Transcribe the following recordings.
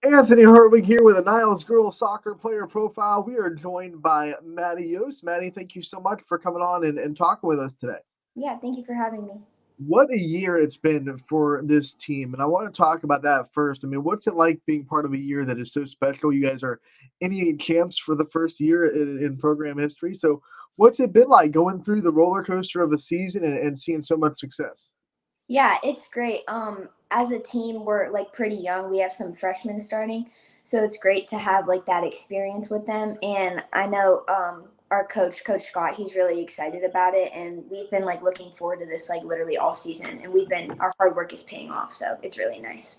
Anthony Hartwig here with a Niles girls soccer player profile. We are joined by Maddie Yost. Maddie, thank you so much for coming on and talking with us today. Yeah, thank you for having me. What a year it's been for this team. And I want to talk about that first. I mean, what's it like being part of a year that is so special? You guys are NEA champs for the first year in program history. So, what's it been like going through the roller coaster of a season and seeing so much success? Yeah, it's great. As a team, we're like pretty young. We have some freshmen starting, so it's great to have like that experience with them. And I know our Coach Scott, he's really excited about it, and we've been like looking forward to this like literally all season. And our hard work is paying off, so it's really nice.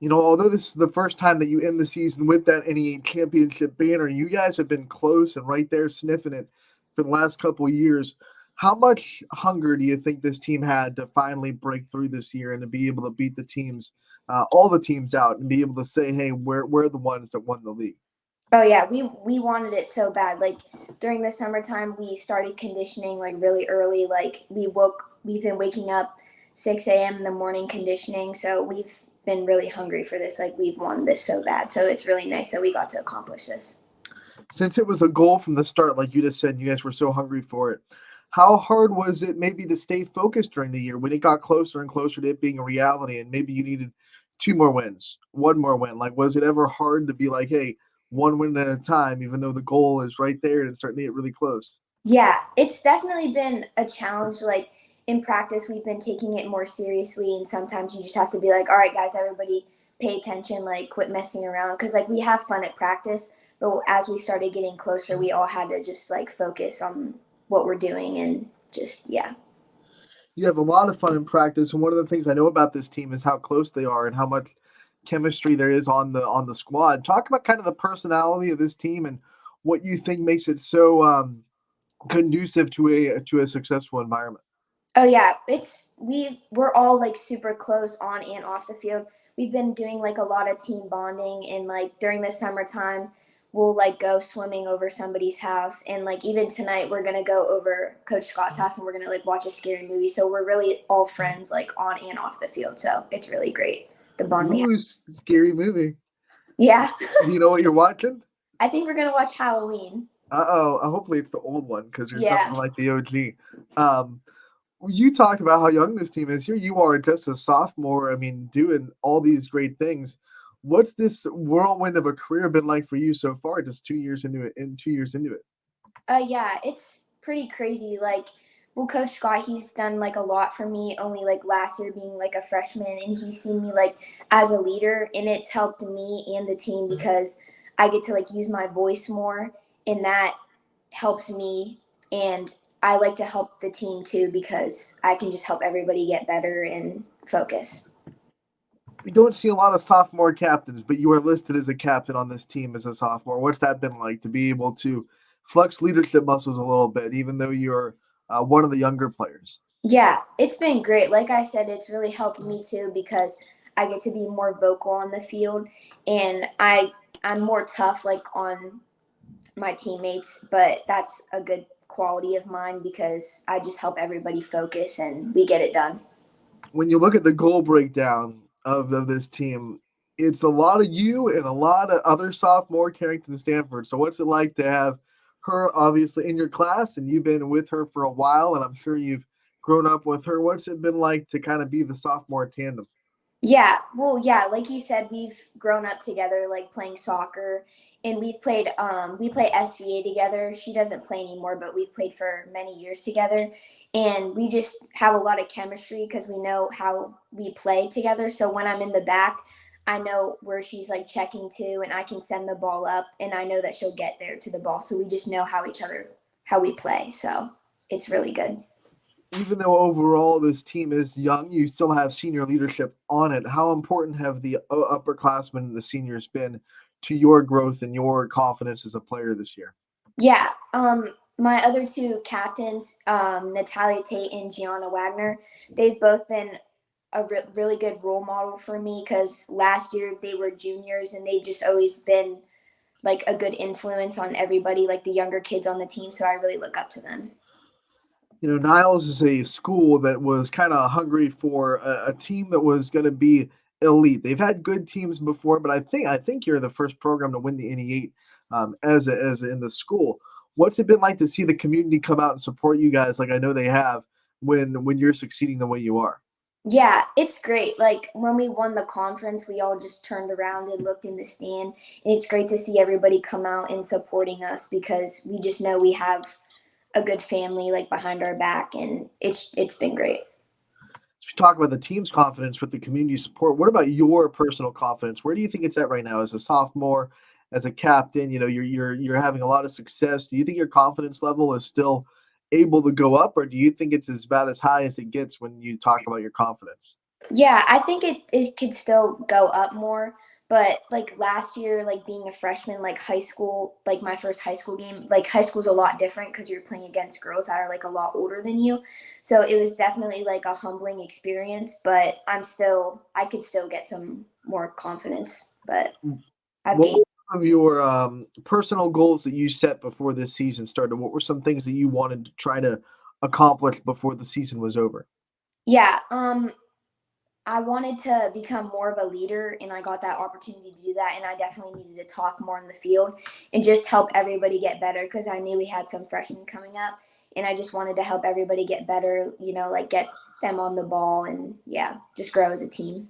Although this is the first time that you end the season with that NEA championship banner, you guys have been close and right there sniffing it for the last couple of years. How much hunger do you think this team had to finally break through this year and to be able to beat the teams, all the teams out, and be able to say, "Hey, we're the ones that won the league"? Oh yeah, we wanted it so bad. Like during the summertime, we started conditioning like really early. Like we've been waking up 6 a.m. in the morning conditioning. So we've been really hungry for this. Like we've wanted this so bad. So it's really nice that we got to accomplish this. Since it was a goal from the start, like you just said, you guys were so hungry for it. How hard was it maybe to stay focused during the year when it got closer and closer to it being a reality and maybe you needed two more wins, one more win? Like, was it ever hard to be like, hey, one win at a time, even though the goal is right there and it's starting to get really close? Yeah, it's definitely been a challenge. Like in practice, we've been taking it more seriously, and sometimes you just have to be like, "All right, guys, everybody, pay attention. Like, quit messing around." Because like we have fun at practice, but as we started getting closer, we all had to just like focus on what we're doing and just yeah. You have a lot of fun in practice, and one of the things I know about this team is how close they are and how much chemistry there is on the squad. Talk about kind of the personality of this team and what you think makes it so conducive to a successful environment. Oh yeah, we're all like super close on and off the field. We've been doing like a lot of team bonding, and like during the summertime we'll like go swimming over somebody's house, and like even tonight we're going to go over Coach Scott's house and we're going to like watch a scary movie. So we're really all friends like on and off the field. So it's really great the bond we have. Ooh, scary movie. Yeah. Do you know what you're watching? I think we're going to watch Halloween. Uh-oh. Hopefully it's the old one because there's nothing Yeah. like the OG. Um, you talked about how young this team is. Here you are, just a sophomore. I mean, doing all these great things. What's this whirlwind of a career been like for you so far? Just 2 years into it, and 2 years into it. Yeah, it's pretty crazy. Like, well, Coach Scott, he's done like a lot for me. Only like last year being like a freshman, and he's seen me like as a leader, and it's helped me and the team because I get to like use my voice more, and that helps me. And I like to help the team too because I can just help everybody get better and focus. We don't see a lot of sophomore captains, but you are listed as a captain on this team as a sophomore. What's that been like to be able to flex leadership muscles a little bit, even though you're one of the younger players? Yeah, it's been great. Like I said, it's really helped me too because I get to be more vocal on the field, and I'm more tough like on my teammates, but that's a good quality of mine because I just help everybody focus and we get it done. When you look at the goal breakdown of this team, it's a lot of you and a lot of other sophomore Carrington Stanford. So what's it like to have her obviously in your class and you've been with her for a while and I'm sure you've grown up with her. What's it been like to kind of be the sophomore tandem? Yeah, well, yeah, like you said, we've grown up together, like playing soccer, and we play SVA together. She doesn't play anymore, but we've played for many years together, and we just have a lot of chemistry because we know how we play together. So when I'm in the back, I know where she's like checking to, and I can send the ball up, and I know that she'll get there to the ball. So we just know how we play. So it's really good. Even though overall this team is young, you still have senior leadership on it. How important have the upperclassmen and the seniors been to your growth and your confidence as a player this year? Yeah. My other two captains, Natalia Tate and Gianna Wagner, they've both been a really good role model for me because last year they were juniors and they've just always been like a good influence on everybody, like the younger kids on the team. So I really look up to them. Niles is a school that was kind of hungry for a team that was going to be elite. They've had good teams before, but I think you're the first program to win the NE8 as in the school. What's it been like to see the community come out and support you guys like I know they have when you're succeeding the way you are? Yeah, it's great. Like when we won the conference, we all just turned around and looked in the stand, and it's great to see everybody come out and supporting us because we just know we have a good family like behind our back, and it's been great. So you talk about the team's confidence with the community support. What about your personal confidence? Where do you think it's at right now as a sophomore, as a captain? You know, you're having a lot of success. Do you think your confidence level is still able to go up, or do you think it's as about as high as it gets when you talk about your confidence? Yeah, I think it could still go up more. But like last year, like being a freshman, like high school, like my first high school game, like high school's a lot different because you're playing against girls that are like a lot older than you. So it was definitely like a humbling experience, but I could still get some more confidence, but I've What were gained. some of your personal goals that you set before this season started? What were some things that you wanted to try to accomplish before the season was over? Yeah, I wanted to become more of a leader, and I got that opportunity to do that. And I definitely needed to talk more in the field and just help everybody get better because I knew we had some freshmen coming up, and I just wanted to help everybody get better. Like get them on the ball and yeah, just grow as a team.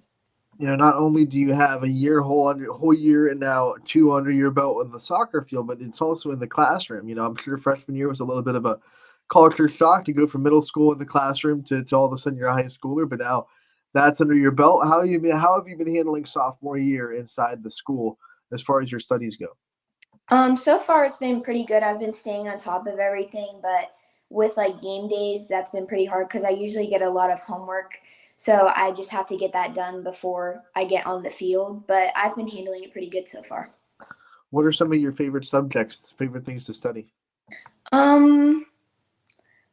You know, not only do you have a whole year and now two under your belt in the soccer field, but it's also in the classroom. You know, I'm sure freshman year was a little bit of a culture shock to go from middle school in the classroom to all of a sudden you're a high schooler, but now that's under your belt. How have you been handling sophomore year inside the school as far as your studies go? So far it's been pretty good. I've been staying on top of everything, but with like game days, that's been pretty hard because I usually get a lot of homework. So I just have to get that done before I get on the field. But I've been handling it pretty good so far. What are some of your favorite subjects, favorite things to study? Um,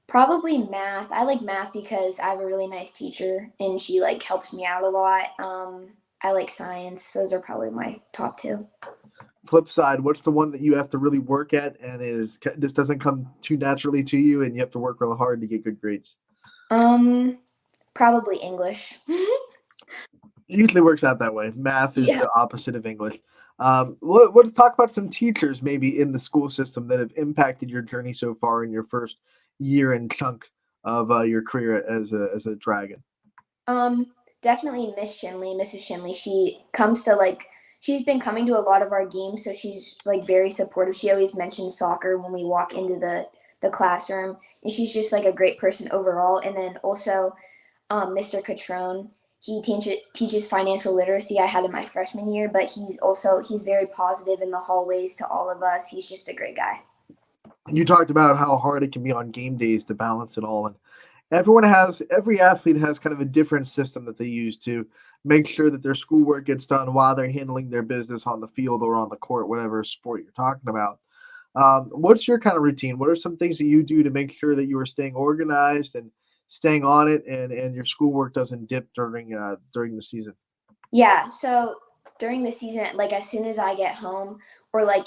Probably math. I like math because I have a really nice teacher and she like helps me out a lot. I like science. Those are probably my top two. Flip side, what's the one that you have to really work at and this doesn't come too naturally to you and you have to work real hard to get good grades? Um, Probably English. It usually works out that way. Math is Yeah. the opposite of English. Let's talk about some teachers maybe in the school system that have impacted your journey so far in your first year and chunk of your career as a dragon. Um, Definitely Miss Shinley, Mrs. Shinley. She's been coming to a lot of our games, so she's like very supportive. She always mentions soccer when we walk into the classroom, and she's just like a great person overall. And then also Mr. Catrone. He teaches financial literacy. I had in my freshman year, but he's very positive in the hallways to all of us. He's just a great guy. You talked about how hard it can be on game days to balance it all, and every athlete has kind of a different system that they use to make sure that their schoolwork gets done while they're handling their business on the field or on the court, whatever sport you're talking about. What's your kind of routine? What are some things that you do to make sure that you are staying organized and staying on it, and your schoolwork doesn't dip during the season? Yeah, so during the season, like as soon as I get home or like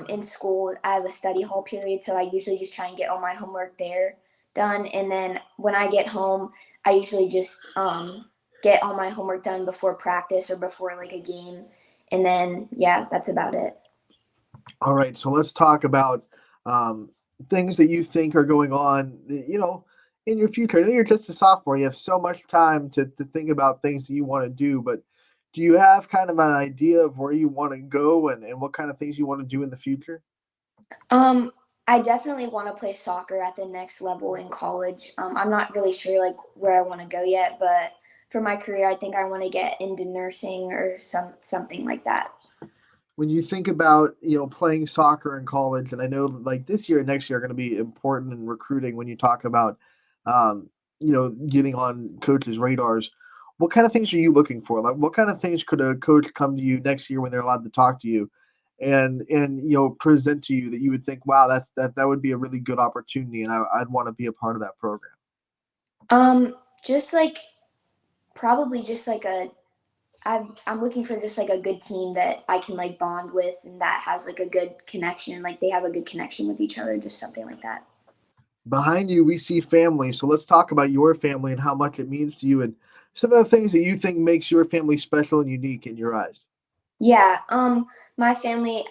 in school, I have a study hall period, so I usually just try and get all my homework there done. And then when I get home, I usually just get all my homework done before practice or before like a game. And then yeah, that's about it. All right, so let's talk about um, things that you think are going on. In your future. I know you're just a sophomore. You have so much time to think about things that you want to do, but do you have kind of an idea of where you want to go and what kind of things you want to do in the future? Um, I definitely want to play soccer at the next level in college. I'm not really sure like where I want to go yet, but for my career, I think I want to get into nursing or something like that. When you think about playing soccer in college, and I know like this year and next year are going to be important in recruiting when you talk about getting on coaches radars. What kind of things are you looking for? Like what kind of things could a coach come to you next year when they're allowed to talk to you and present to you that you would think, wow, that would be a really good opportunity and I'd want to be a part of that program? Just like probably just like I'm looking for just like a good team that I can like bond with and that has like a good connection, like they have a good connection with each other, just something like that. Behind you, we see family. So let's talk about your family and how much it means to you. And some of the things that you think makes your family special and unique in your eyes. Yeah, my family,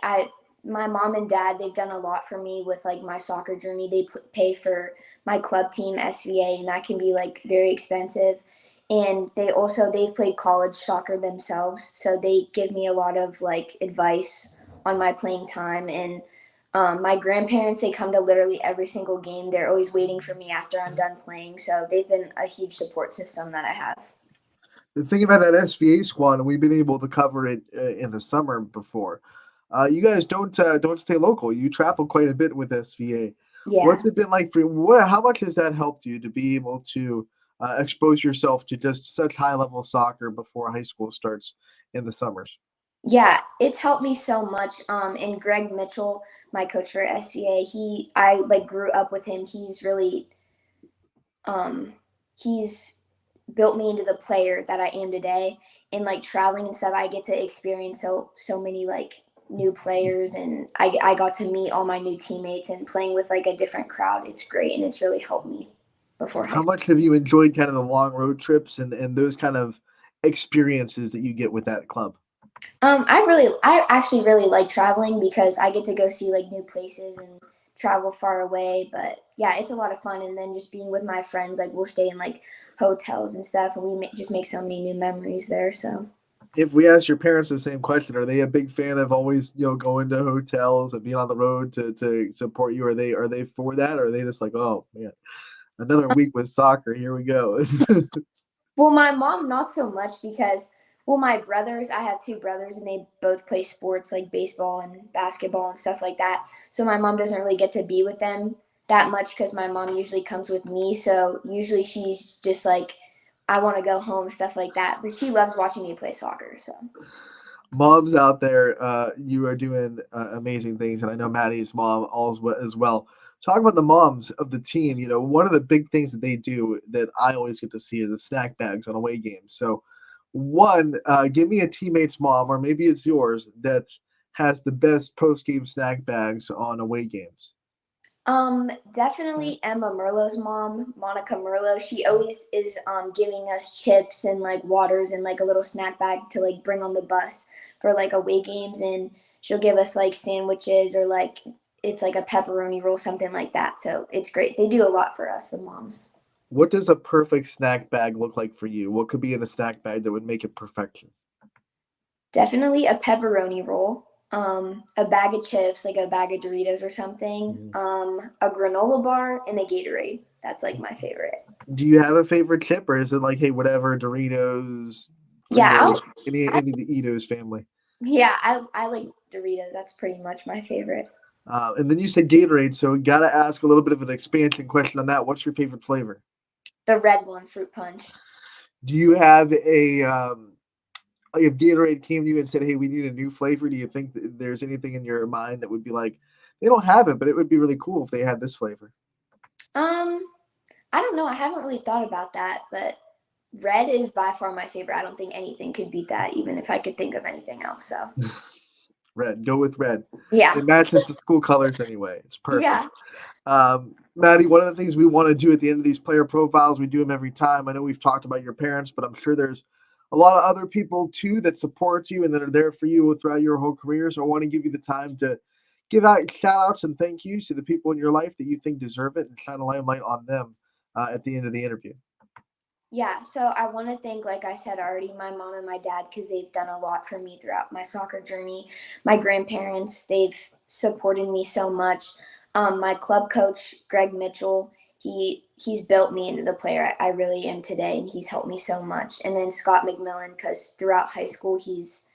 my mom and dad, they've done a lot for me with like my soccer journey. They pay for my club team, SVA, and that can be like very expensive. And they've played college soccer themselves, so they give me a lot of like advice on my playing time. And my grandparents, they come to literally every single game. They're always waiting for me after I'm done playing, so they've been a huge support system that I have. The thing about that SVA squad, and we've been able to cover it in the summer before. You guys don't stay local. You travel quite a bit with SVA. Yeah. What's it been like for you? How much has that helped you to be able to expose yourself to just such high level soccer before high school starts in the summers? Yeah, it's helped me so much. And Greg Mitchell, my coach for SVA, I like grew up with him. Um, he's built me into the player that I am today. And like traveling and stuff, I get to experience so many like new players, and I got to meet all my new teammates and playing with like a different crowd. It's great, and it's really helped me before high How school. much have you enjoyed kind of the long road trips and those kind of experiences that you get with that club? I actually really like traveling because I get to go see like new places and travel far away. But yeah, it's a lot of fun. And then just being with my friends, like we'll stay in like hotels and stuff, and just make so many new memories there. So If we ask your parents the same question, are they a big fan of always, going to hotels and being on the road to support you? Are they for that? Or are they just like, oh man, another week with soccer, here we go? well, my mom not so much because my brothers, I have two brothers and they both play sports like baseball and basketball and stuff like that. So my mom doesn't really get to be with them that much because my mom usually comes with me. So usually she's just like, I want to go home, stuff like that. But she loves watching me play soccer. So Moms out there, you are doing amazing things, and I know Maddie's mom as well. Talk about the moms of the team. One of the big things that they do that I always get to see is the snack bags on away games. So, one, give me a teammate's mom, or maybe it's yours, that has the best post game snack bags on away games. Definitely Emma Merlot's mom, Monica Merlot. She always is giving us chips and like waters and like a little snack bag to like bring on the bus for like away games, and she'll give us like sandwiches or like it's like a pepperoni roll, something like that. So it's great. They do a lot for us, the moms. What does a perfect snack bag look like for you? What could be in a snack bag that would make it perfection? Definitely a pepperoni roll, a bag of chips, like a bag of Doritos or something, a granola bar, and a Gatorade. That's like my favorite. Do you have a favorite chip, or is it like, hey, whatever, Doritos, Yeah, Fritos, I any of the Eatos family? yeah, I like Doritos. That's pretty much my favorite. And then you said Gatorade, so we gotta ask a little bit of an expansion question on that. What's your favorite flavor? The red one, fruit punch. Do you have like if Gatorade came to you and said, "Hey, we need a new flavor," do you think that there's anything in your mind that would be like, they don't have it, but it would be really cool if they had this flavor? Um, I don't know. I haven't really thought about that, but red is by far my favorite. I don't think anything could beat that, even if I could think of anything else. So Red, go with red. yeah, It matches the school colors anyway. It's perfect. yeah. Maddie, one of the things we want to do at the end of these player profiles, we do them every time. I know we've talked about your parents, but I'm sure there's a lot of other people too that support you and that are there for you throughout your whole career. So I want to give you the time to give out shout outs and thank yous to the people in your life that you think deserve it and shine a limelight on them at the end of the interview. Yeah, so I want to thank, like I said already, my mom and my dad because they've done a lot for me throughout my soccer journey. My grandparents, they've supported me so much. My club coach, Greg Mitchell, he's built me into the player I really am today, and he's helped me so much. And then Scott McMillan, because throughout high school, he's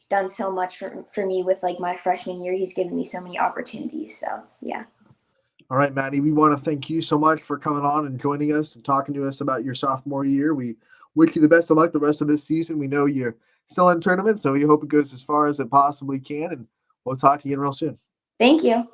done so much for me with like my freshman year. He's given me so many opportunities. So yeah. All right, Maddie, we want to thank you so much for coming on and joining us and talking to us about your sophomore year. We wish you the best of luck the rest of this season. We know you're still in tournament, so we hope it goes as far as it possibly can, and we'll talk to you again real soon. Thank you.